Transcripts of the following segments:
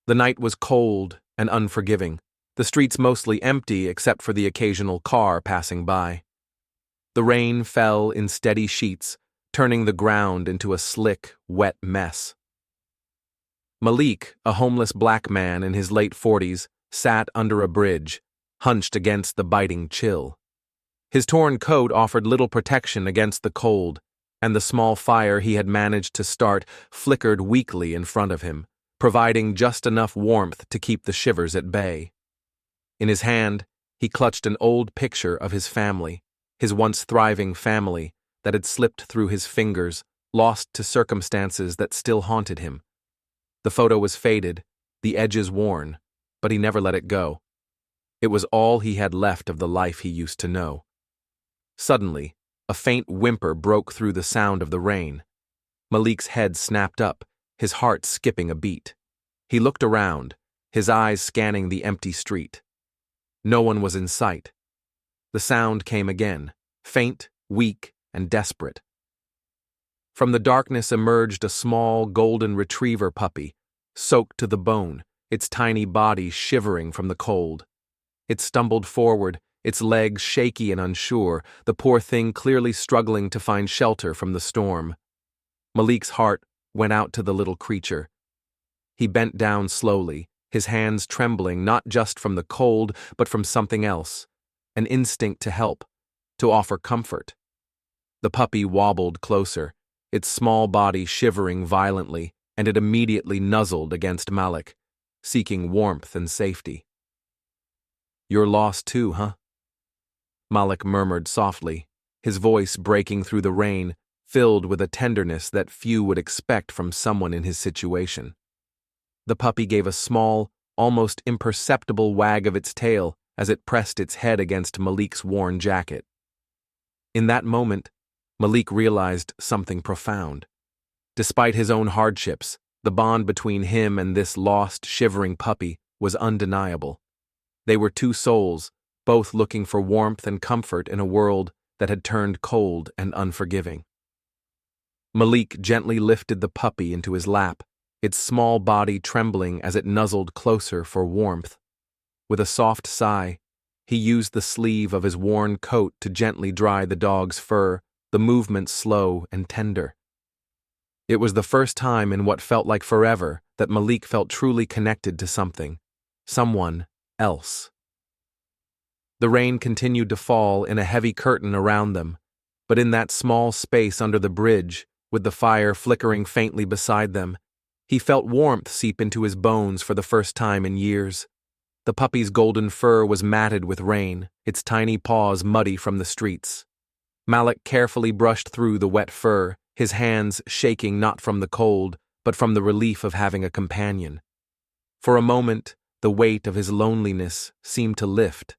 The night was cold and unforgiving, the streets mostly empty except for the occasional car passing by. The rain fell in steady sheets, turning the ground into a slick, wet mess. Malik, a homeless black man in his late 40s, sat under a bridge, hunched against the biting chill. His torn coat offered little protection against the cold, and the small fire he had managed to start flickered weakly in front of him, providing just enough warmth to keep the shivers at bay. In his hand, he clutched an old picture of his family, his once thriving family, that had slipped through his fingers, lost to circumstances that still haunted him. The photo was faded, the edges worn, but he never let it go. It was all he had left of the life he used to know. Suddenly, a faint whimper broke through the sound of the rain. Malik's head snapped up, his heart skipping a beat. He looked around, his eyes scanning the empty street. No one was in sight. The sound came again, faint, weak, and desperate. From the darkness emerged a small golden retriever puppy, soaked to the bone, its tiny body shivering from the cold. It stumbled forward, its legs shaky and unsure, the poor thing clearly struggling to find shelter from the storm. Malik's heart went out to the little creature. He bent down slowly, his hands trembling not just from the cold, but from something else, an instinct to help, to offer comfort. The puppy wobbled closer, its small body shivering violently, and it immediately nuzzled against Malik, seeking warmth and safety. "You're lost too, huh?" Malik murmured softly, his voice breaking through the rain, filled with a tenderness that few would expect from someone in his situation. The puppy gave a small, almost imperceptible wag of its tail as it pressed its head against Malik's worn jacket. In that moment, Malik realized something profound. Despite his own hardships, the bond between him and this lost, shivering puppy was undeniable. They were two souls, both looking for warmth and comfort in a world that had turned cold and unforgiving. Malik gently lifted the puppy into his lap, its small body trembling as it nuzzled closer for warmth. With a soft sigh, he used the sleeve of his worn coat to gently dry the dog's fur, the movement slow and tender. It was the first time in what felt like forever that Malik felt truly connected to someone else. The rain continued to fall in a heavy curtain around them, but in that small space under the bridge, with the fire flickering faintly beside them, he felt warmth seep into his bones for the first time in years. The puppy's golden fur was matted with rain, its tiny paws muddy from the streets. Malik carefully brushed through the wet fur, his hands shaking not from the cold, but from the relief of having a companion. For a moment, the weight of his loneliness seemed to lift.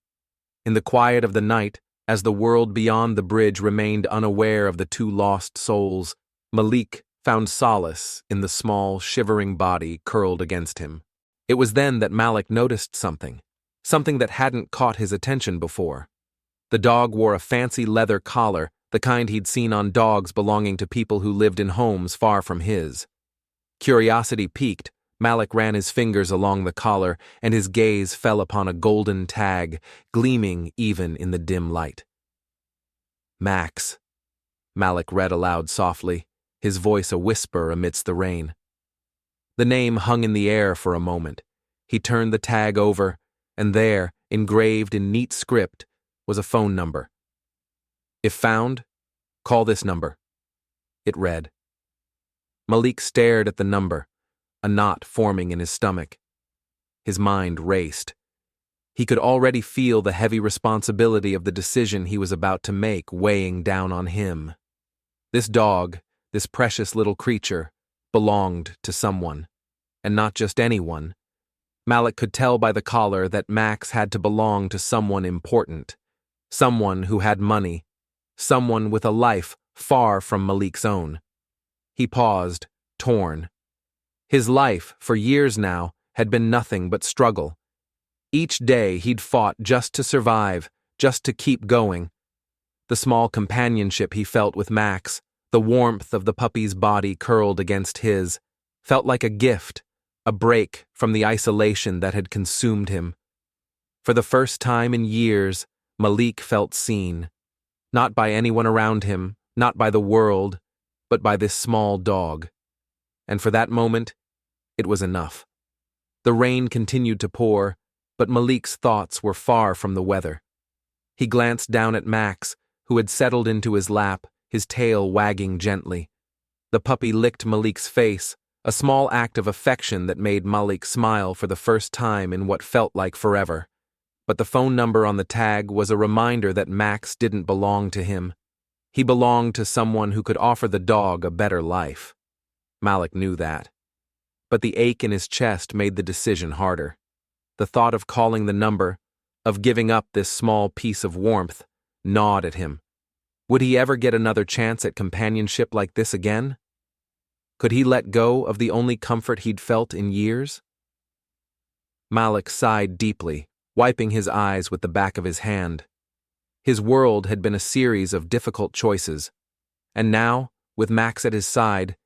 In the quiet of the night, as the world beyond the bridge remained unaware of the two lost souls, Malik found solace in the small, shivering body curled against him. It was then that Malik noticed something that hadn't caught his attention before. The dog wore a fancy leather collar, the kind he'd seen on dogs belonging to people who lived in homes far from his. Curiosity piqued, Malik ran his fingers along the collar, and his gaze fell upon a golden tag, gleaming even in the dim light. "Max," Malik read aloud softly, his voice a whisper amidst the rain. The name hung in the air for a moment. He turned the tag over, and there, engraved in neat script, was a phone number. "If found, call this number," it read. Malik stared at the number, a knot forming in his stomach. His mind raced. He could already feel the heavy responsibility of the decision he was about to make weighing down on him. This dog, this precious little creature, belonged to someone, and not just anyone. Malik could tell by the collar that Max had to belong to someone important, someone who had money, someone with a life far from Malik's own. He paused, torn. His life, for years now, had been nothing but struggle. Each day he'd fought just to survive, just to keep going. The small companionship he felt with Max, the warmth of the puppy's body curled against his, felt like a gift, a break from the isolation that had consumed him. For the first time in years, Malik felt seen, not by anyone around him, not by the world, but by this small dog. And for that moment, it was enough. The rain continued to pour, but Malik's thoughts were far from the weather. He glanced down at Max, who had settled into his lap, his tail wagging gently. The puppy licked Malik's face, a small act of affection that made Malik smile for the first time in what felt like forever. But the phone number on the tag was a reminder that Max didn't belong to him. He belonged to someone who could offer the dog a better life. Malik knew that. But the ache in his chest made the decision harder. The thought of calling the number, of giving up this small piece of warmth, gnawed at him. Would he ever get another chance at companionship like this again? Could he let go of the only comfort he'd felt in years? Malik sighed deeply, wiping his eyes with the back of his hand. His world had been a series of difficult choices, and now, with Max at his side,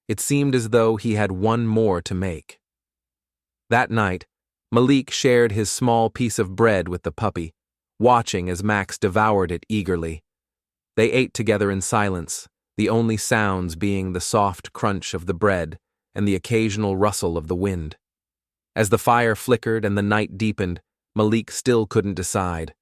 it seemed as though he had one more to make. That night, Malik shared his small piece of bread with the puppy, watching as Max devoured it eagerly. They ate together in silence, the only sounds being the soft crunch of the bread and the occasional rustle of the wind. As the fire flickered and the night deepened, Malik still couldn't decide.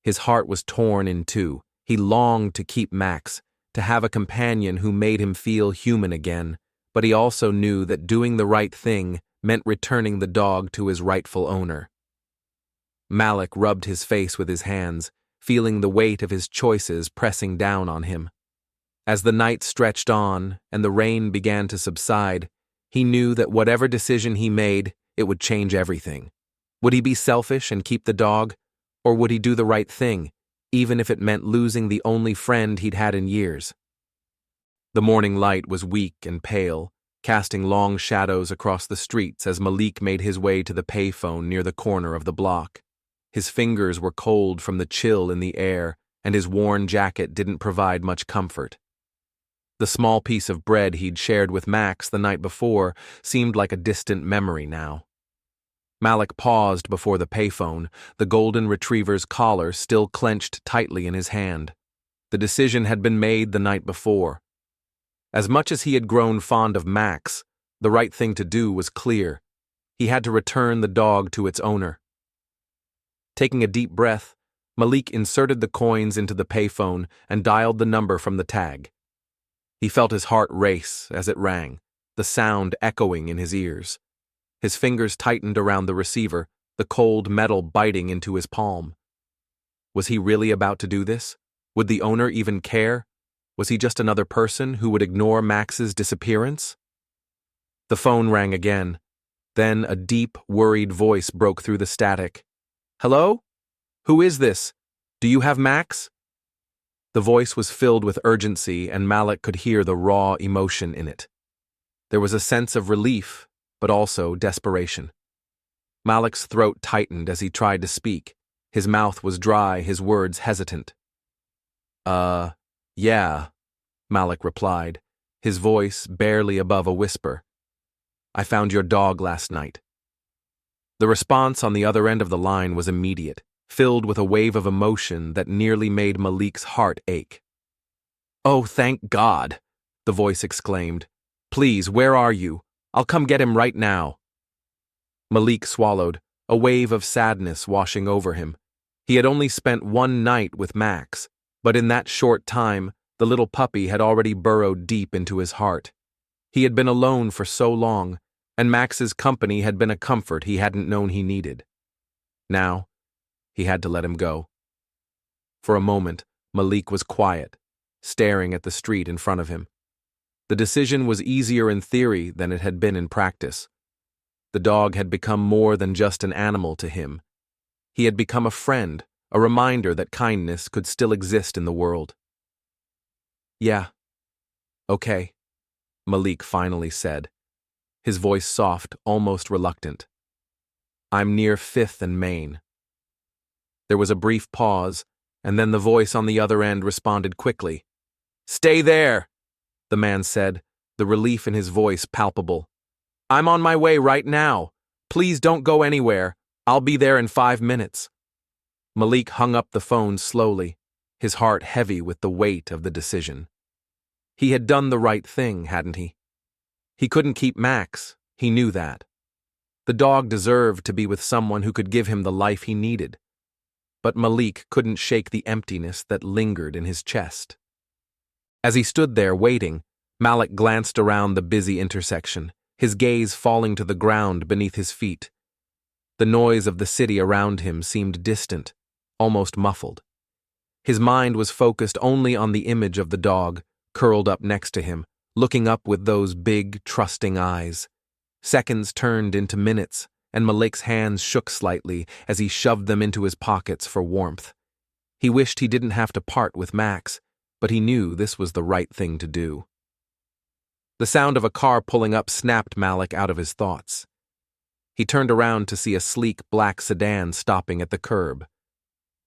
His heart was torn in two. He longed to keep Max, to have a companion who made him feel human again, but he also knew that doing the right thing meant returning the dog to his rightful owner. Malik rubbed his face with his hands, feeling the weight of his choices pressing down on him. As the night stretched on and the rain began to subside, he knew that whatever decision he made, it would change everything. Would he be selfish and keep the dog, or would he do the right thing, even if it meant losing the only friend he'd had in years? The morning light was weak and pale, casting long shadows across the streets as Malik made his way to the payphone near the corner of the block. His fingers were cold from the chill in the air, and his worn jacket didn't provide much comfort. The small piece of bread he'd shared with Max the night before seemed like a distant memory now. Malik paused before the payphone, the golden retriever's collar still clenched tightly in his hand. The decision had been made the night before. As much as he had grown fond of Max, the right thing to do was clear. He had to return the dog to its owner. Taking a deep breath, Malik inserted the coins into the payphone and dialed the number from the tag. He felt his heart race as it rang, the sound echoing in his ears. His fingers tightened around the receiver, the cold metal biting into his palm. Was he really about to do this? Would the owner even care? Was he just another person who would ignore Max's disappearance? The phone rang again. Then a deep, worried voice broke through the static. "Hello? Who is this? Do you have Max?" The voice was filled with urgency, and Malik could hear the raw emotion in it. There was a sense of relief, but also desperation. Malik's throat tightened as he tried to speak. His mouth was dry, his words hesitant. Yeah, Malik replied, his voice barely above a whisper. "I found your dog last night." The response on the other end of the line was immediate, filled with a wave of emotion that nearly made Malik's heart ache. "Oh, thank God!" the voice exclaimed. "Please, where are you? I'll come get him right now." Malik swallowed, a wave of sadness washing over him. He had only spent one night with Max, but in that short time, the little puppy had already burrowed deep into his heart. He had been alone for so long, and Max's company had been a comfort he hadn't known he needed. Now, he had to let him go. For a moment, Malik was quiet, staring at the street in front of him. The decision was easier in theory than it had been in practice. The dog had become more than just an animal to him. He had become a friend, a reminder that kindness could still exist in the world. "Yeah, okay," Malik finally said, his voice soft, almost reluctant. "I'm near 5th and Main." There was a brief pause, and then the voice on the other end responded quickly. "Stay there," the man said, the relief in his voice palpable. I'm on my way right now. Please don't go anywhere. I'll be there in 5 minutes. Malik hung up the phone slowly, his heart heavy with the weight of the decision. He had done the right thing, hadn't he? He couldn't keep Max, he knew that. The dog deserved to be with someone who could give him the life he needed. But Malik couldn't shake the emptiness that lingered in his chest. As he stood there waiting, Malik glanced around the busy intersection, his gaze falling to the ground beneath his feet. The noise of the city around him seemed distant, almost muffled. His mind was focused only on the image of the dog, curled up next to him, looking up with those big, trusting eyes. Seconds turned into minutes, and Malik's hands shook slightly as he shoved them into his pockets for warmth. He wished he didn't have to part with Max, but he knew this was the right thing to do. The sound of a car pulling up snapped Malik out of his thoughts. He turned around to see a sleek black sedan stopping at the curb.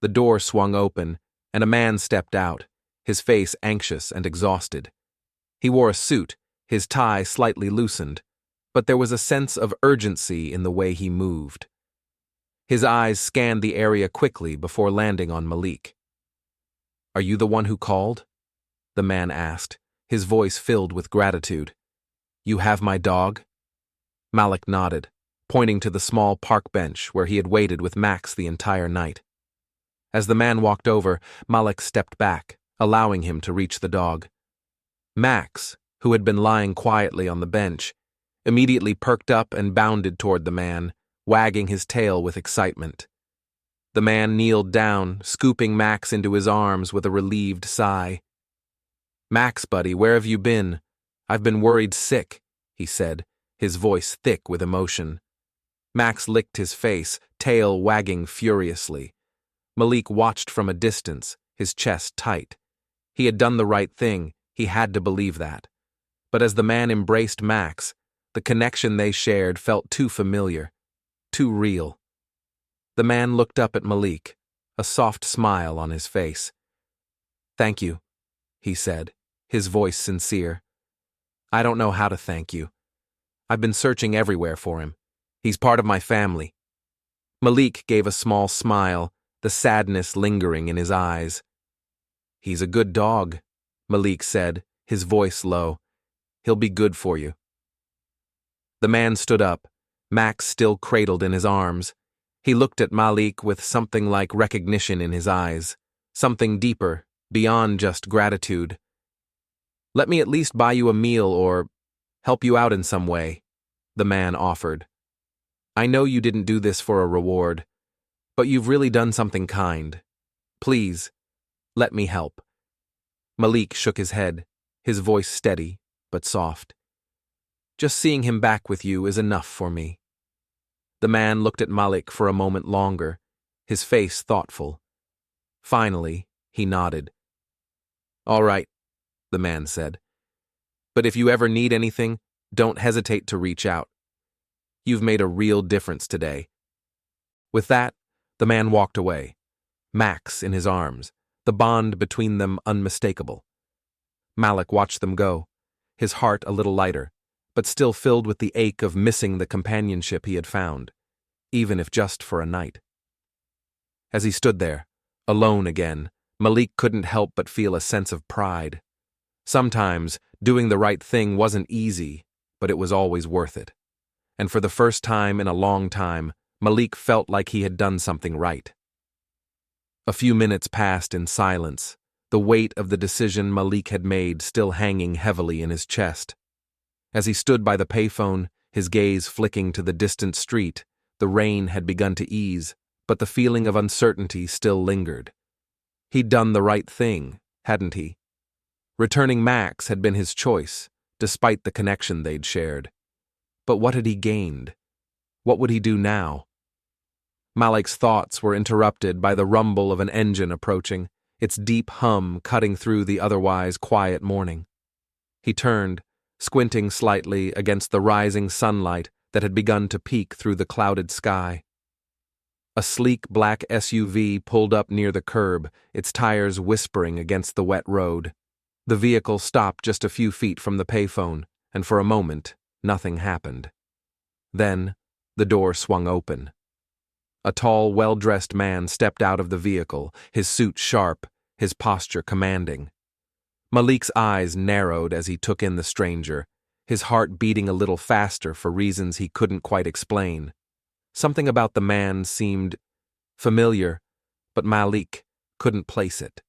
The door swung open, and a man stepped out, his face anxious and exhausted. He wore a suit, his tie slightly loosened, but there was a sense of urgency in the way he moved. His eyes scanned the area quickly before landing on Malik. "Are you the one who called?" the man asked, his voice filled with gratitude. "You have my dog?" Malik nodded, pointing to the small park bench where he had waited with Max the entire night. As the man walked over, Malik stepped back, allowing him to reach the dog. Max, who had been lying quietly on the bench, immediately perked up and bounded toward the man, wagging his tail with excitement. The man kneeled down, scooping Max into his arms with a relieved sigh. "Max, buddy, where have you been? I've been worried sick," he said, his voice thick with emotion. Max licked his face, tail wagging furiously. Malik watched from a distance, his chest tight. He had done the right thing, he had to believe that. But as the man embraced Max, the connection they shared felt too familiar, too real. The man looked up at Malik, a soft smile on his face. "Thank you," he said, his voice sincere. "I don't know how to thank you. I've been searching everywhere for him. He's part of my family." Malik gave a small smile, the sadness lingering in his eyes. "He's a good dog," Malik said, his voice low. "He'll be good for you." The man stood up, Max still cradled in his arms. He looked at Malik with something like recognition in his eyes, something deeper, beyond just gratitude. "Let me at least buy you a meal or help you out in some way," the man offered. "I know you didn't do this for a reward, but you've really done something kind. Please, let me help." Malik shook his head, his voice steady but soft. "Just seeing him back with you is enough for me." The man looked at Malik for a moment longer, his face thoughtful. Finally, he nodded. "All right," the man said. "But if you ever need anything, don't hesitate to reach out. You've made a real difference today." With that, the man walked away, Max in his arms, the bond between them unmistakable. Malik watched them go, his heart a little lighter, but still filled with the ache of missing the companionship he had found, even if just for a night. As he stood there, alone again, Malik couldn't help but feel a sense of pride. Sometimes, doing the right thing wasn't easy, but it was always worth it. And for the first time in a long time, Malik felt like he had done something right. A few minutes passed in silence, the weight of the decision Malik had made still hanging heavily in his chest. As he stood by the payphone, his gaze flicking to the distant street, the rain had begun to ease, but the feeling of uncertainty still lingered. He'd done the right thing, hadn't he? Returning Max had been his choice, despite the connection they'd shared. But what had he gained? What would he do now? Malik's thoughts were interrupted by the rumble of an engine approaching, its deep hum cutting through the otherwise quiet morning. He turned, squinting slightly against the rising sunlight that had begun to peek through the clouded sky. A sleek black SUV pulled up near the curb, its tires whispering against the wet road. The vehicle stopped just a few feet from the payphone, and for a moment, nothing happened. Then, the door swung open. A tall, well-dressed man stepped out of the vehicle, his suit sharp, his posture commanding. Malik's eyes narrowed as he took in the stranger, his heart beating a little faster for reasons he couldn't quite explain. Something about the man seemed familiar, but Malik couldn't place it.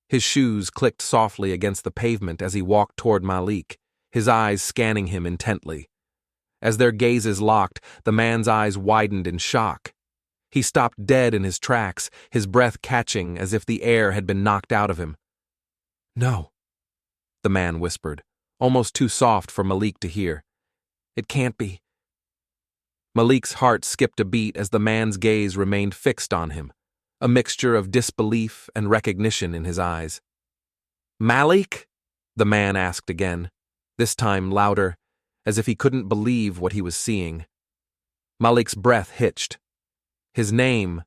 His shoes clicked softly against the pavement as he walked toward Malik, his eyes scanning him intently. As their gazes locked, the man's eyes widened in shock. He stopped dead in his tracks, his breath catching as if the air had been knocked out of him. "No," the man whispered, almost too soft for Malik to hear. "It can't be." Malik's heart skipped a beat as the man's gaze remained fixed on him, a mixture of disbelief and recognition in his eyes. "Malik?" the man asked again, this time louder, as if he couldn't believe what he was seeing. Malik's breath hitched. His name.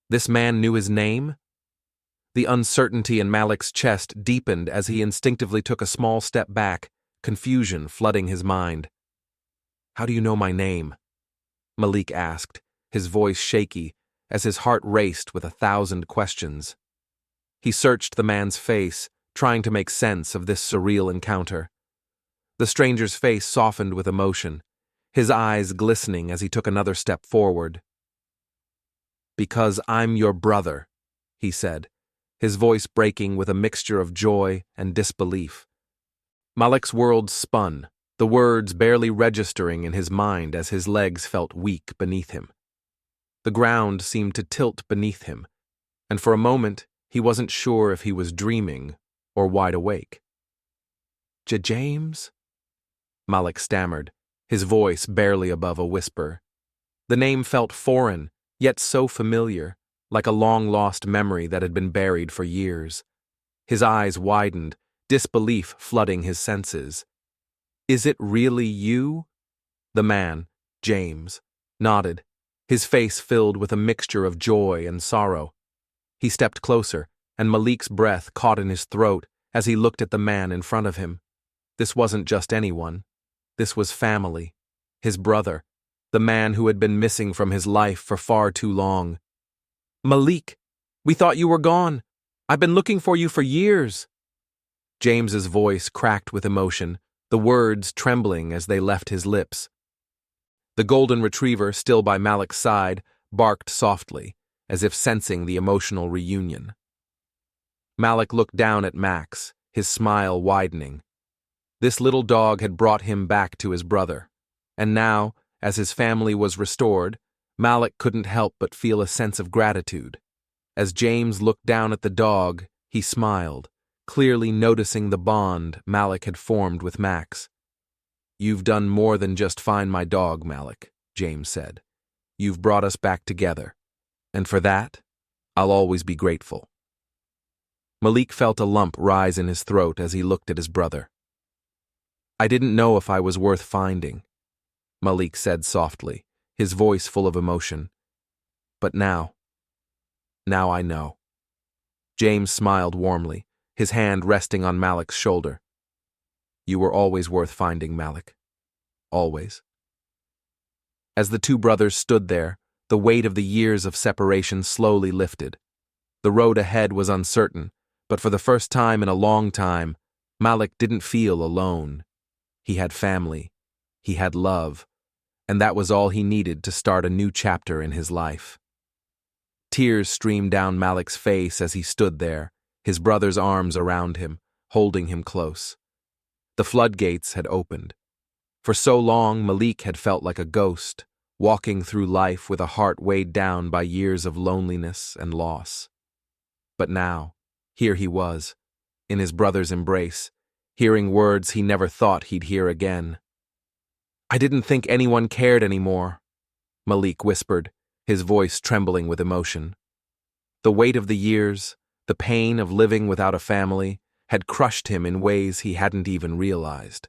This man knew his name? The uncertainty in Malik's chest deepened as he instinctively took a small step back, confusion flooding his mind. "How do you know my name?" Malik asked, his voice shaky, as his heart raced with 1,000 questions. He searched the man's face, trying to make sense of this surreal encounter. The stranger's face softened with emotion, his eyes glistening as he took another step forward. "Because I'm your brother," he said, his voice breaking with a mixture of joy and disbelief. Malik's world spun, the words barely registering in his mind as his legs felt weak beneath him. The ground seemed to tilt beneath him, and for a moment he wasn't sure if he was dreaming or wide awake. "James?" Malik stammered, his voice barely above a whisper. The name felt foreign, yet so familiar, like a long-lost memory that had been buried for years. His eyes widened, disbelief flooding his senses. "Is it really you?" The man, James, nodded, his face filled with a mixture of joy and sorrow. He stepped closer, and Malik's breath caught in his throat as he looked at the man in front of him. This wasn't just anyone. This was family, his brother, the man who had been missing from his life for far too long. "Malik, we thought you were gone. I've been looking for you for years." James's voice cracked with emotion, the words trembling as they left his lips. The golden retriever, still by Malik's side, barked softly, as if sensing the emotional reunion. Malik looked down at Max, his smile widening. This little dog had brought him back to his brother, and now, as his family was restored, Malik couldn't help but feel a sense of gratitude. As James looked down at the dog, he smiled, clearly noticing the bond Malik had formed with Max. "You've done more than just find my dog, Malik," James said. "You've brought us back together, and for that, I'll always be grateful." Malik felt a lump rise in his throat as he looked at his brother. "I didn't know if I was worth finding," Malik said softly, his voice full of emotion. "But now I know." James smiled warmly, his hand resting on Malik's shoulder. "You were always worth finding, Malik. Always." As the two brothers stood there, the weight of the years of separation slowly lifted. The road ahead was uncertain, but for the first time in a long time, Malik didn't feel alone. He had family, he had love, and that was all he needed to start a new chapter in his life. Tears streamed down Malik's face as he stood there, his brother's arms around him, holding him close. The floodgates had opened. For so long, Malik had felt like a ghost, walking through life with a heart weighed down by years of loneliness and loss. But now, here he was, in his brother's embrace, hearing words he never thought he'd hear again. "I didn't think anyone cared anymore," Malik whispered, his voice trembling with emotion. The weight of the years, the pain of living without a family, had crushed him in ways he hadn't even realized.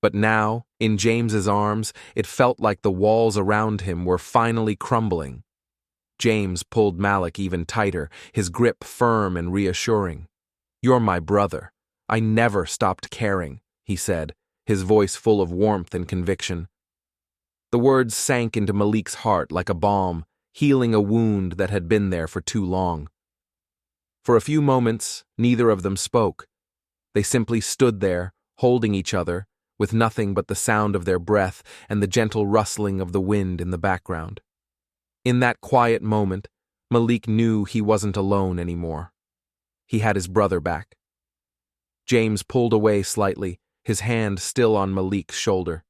But now, in James's arms, it felt like the walls around him were finally crumbling. James pulled Malik even tighter, his grip firm and reassuring. "You're my brother. I never stopped caring," he said, his voice full of warmth and conviction. The words sank into Malik's heart like a balm, healing a wound that had been there for too long. For a few moments, neither of them spoke. They simply stood there, holding each other, with nothing but the sound of their breath and the gentle rustling of the wind in the background. In that quiet moment, Malik knew he wasn't alone anymore. He had his brother back. James pulled away slightly, his hand still on Malik's shoulder.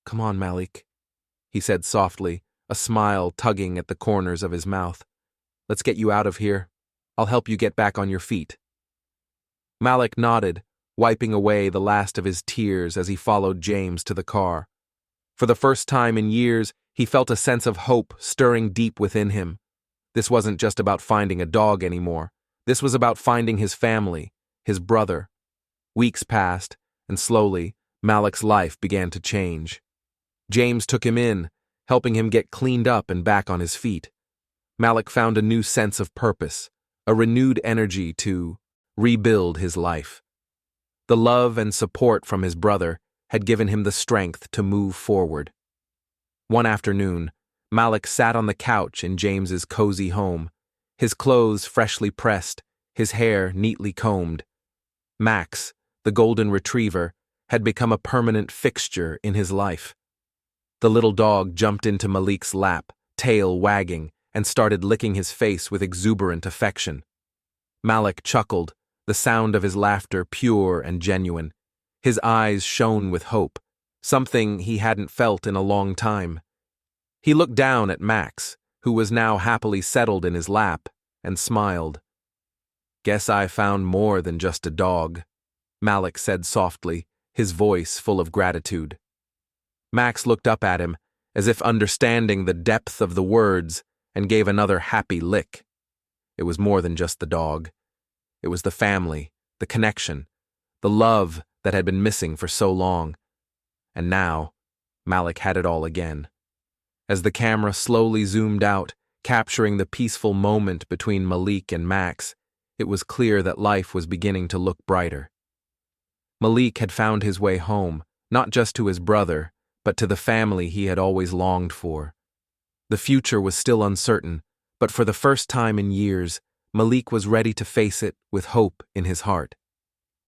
"Come on, Malik," he said softly, a smile tugging at the corners of his mouth. "Let's get you out of here. I'll help you get back on your feet." Malik nodded, wiping away the last of his tears as he followed James to the car. For the first time in years, he felt a sense of hope stirring deep within him. This wasn't just about finding a dog anymore. This was about finding his family, his brother. Weeks passed, and slowly, Malik's life began to change. James took him in, helping him get cleaned up and back on his feet. Malik found a new sense of purpose, a renewed energy to rebuild his life. The love and support from his brother had given him the strength to move forward. One afternoon, Malik sat on the couch in James's cozy home, his clothes freshly pressed, his hair neatly combed. Max, the golden retriever, had become a permanent fixture in his life. The little dog jumped into Malik's lap, tail wagging, and started licking his face with exuberant affection. Malik chuckled, the sound of his laughter pure and genuine. His eyes shone with hope, something he hadn't felt in a long time. He looked down at Max, who was now happily settled in his lap, and smiled. "Guess I found more than just a dog," Malik said softly, his voice full of gratitude. Max looked up at him, as if understanding the depth of the words, and gave another happy lick. It was more than just the dog. It was the family, the connection, the love that had been missing for so long. And now, Malik had it all again. As the camera slowly zoomed out, capturing the peaceful moment between Malik and Max, it was clear that life was beginning to look brighter. Malik had found his way home, not just to his brother, but to the family he had always longed for. The future was still uncertain, but for the first time in years, Malik was ready to face it with hope in his heart.